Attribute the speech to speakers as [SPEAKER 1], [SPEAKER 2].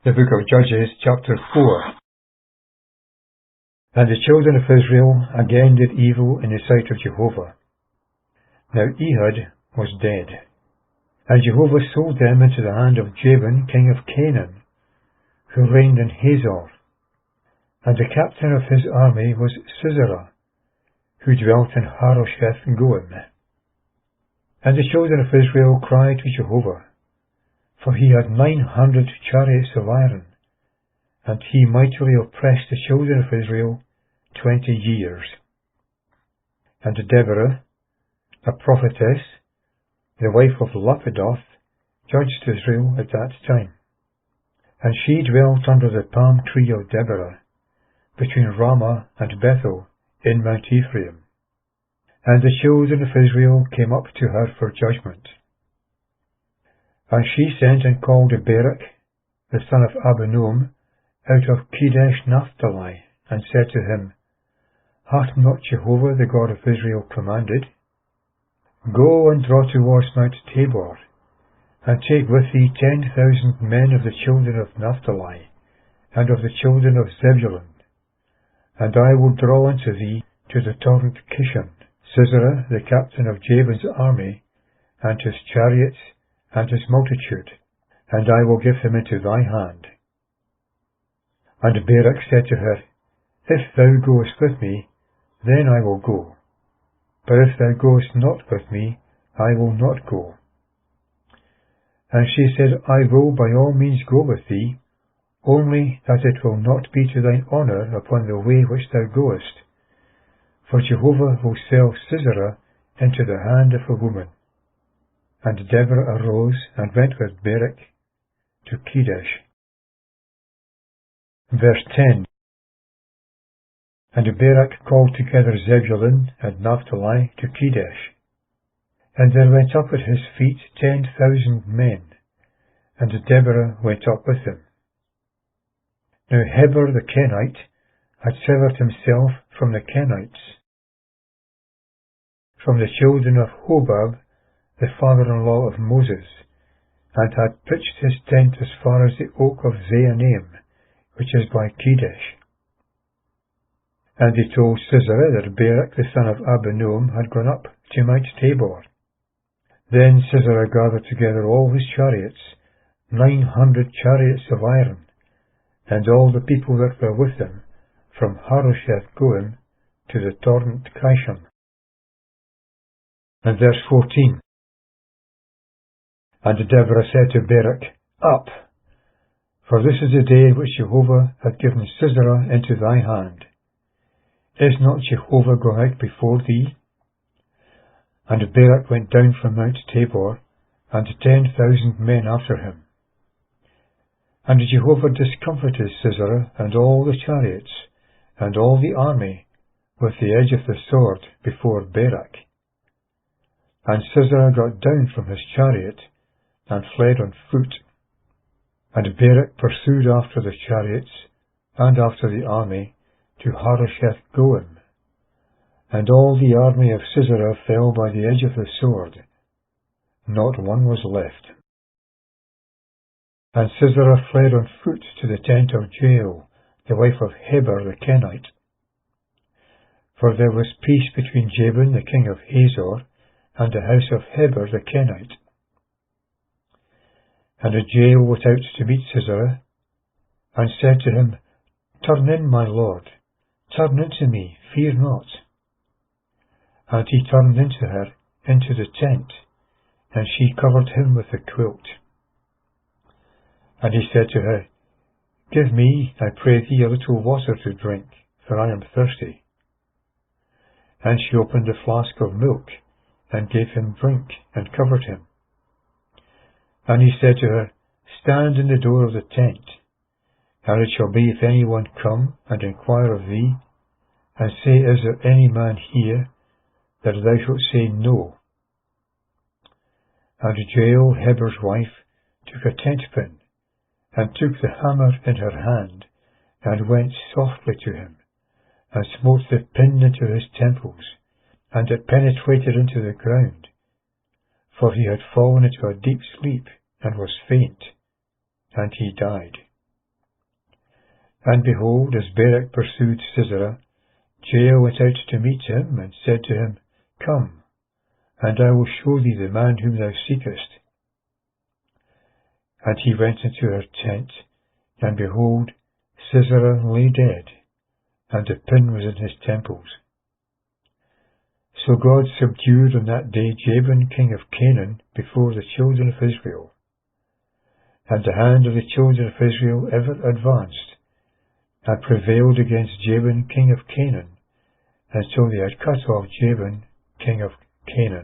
[SPEAKER 1] The book of Judges, chapter 4. And the children of Israel again did evil in the sight of Jehovah. Now Ehud was dead, and Jehovah sold them into the hand of Jabin, king of Canaan, who reigned in Hazor. And the captain of his army was Sisera, who dwelt in Harosheth Goim. And the children of Israel cried to Jehovah, for he had 900 chariots of iron, and he mightily oppressed the children of Israel 20 years. And Deborah, a prophetess, the wife of Lapidoth, judged Israel at that time. And she dwelt under the palm tree of Deborah, between Ramah and Bethel, in Mount Ephraim. And the children of Israel came up to her for judgment. And she sent and called Barak, the son of Abinoam, out of Kedesh Naphtali, and said to him, Hath not Jehovah the God of Israel commanded? Go and draw towards Mount Tabor, and take with thee 10,000 men of the children of Naphtali, and of the children of Zebulun, and I will draw unto thee to the torrent Kishon, Sisera, the captain of Jabin's army, and his chariots, and his multitude, and I will give him into thy hand. And Barak said to her, If thou goest with me, then I will go. But if thou goest not with me, I will not go. And she said, I will by all means go with thee, only that it will not be to thine honour upon the way which thou goest. For Jehovah will sell Sisera into the hand of a woman. And Deborah arose and went with Barak to Kedesh. Verse 10. And Barak called together Zebulun and Naphtali to Kedesh. And there went up at his feet 10,000 men, and Deborah went up with him. Now Heber the Kenite had severed himself from the Kenites, from the children of Hobab, the father-in-law of Moses, and had pitched his tent as far as the oak of Zaanaim, which is by Kedesh. And he told Sisera that Barak the son of Abinoam had gone up to Mount Tabor. Then Sisera gathered together all his chariots, 900 chariots of iron, and all the people that were with him, from Harosheth Goim to the torrent Kishon. And verse 14. And Deborah said to Barak, Up, for this is the day which Jehovah hath given Sisera into thy hand. Is not Jehovah gone out before thee? And Barak went down from Mount Tabor, and 10,000 men after him. And Jehovah discomfited Sisera and all the chariots, and all the army, with the edge of the sword before Barak. And Sisera got down from his chariot, and fled on foot. And Barak pursued after the chariots, and after the army, to Harosheth Goim. And all the army of Sisera fell by the edge of the sword. Not one was left. And Sisera fled on foot to the tent of Jael, the wife of Heber the Kenite. For there was peace between Jabin the king of Hazor, and the house of Heber the Kenite. And Jael went out to meet Sisera, and said to him, Turn in, my lord, turn into me, fear not. And he turned into her, into the tent, and she covered him with a quilt. And he said to her, Give me, I pray thee, a little water to drink, for I am thirsty. And she opened a flask of milk, and gave him drink, and covered him. And he said to her, Stand in the door of the tent, and it shall be, if any one come and inquire of thee, and say, Is there any man here, that thou shalt say, No. And Jael, Heber's wife, took a tent pin, and took the hammer in her hand, and went softly to him, and smote the pin into his temples, and it penetrated into the ground, for he had fallen into a deep sleep, and was faint, and he died. And behold, as Barak pursued Sisera, Jael went out to meet him, and said to him, Come, and I will show thee the man whom thou seekest. And he went into her tent, and behold, Sisera lay dead, and a pin was in his temples. So God subdued on that day Jabin king of Canaan before the children of Israel. And the hand of the children of Israel ever advanced, and prevailed against Jabin king of Canaan, until they had cut off Jabin king of Canaan.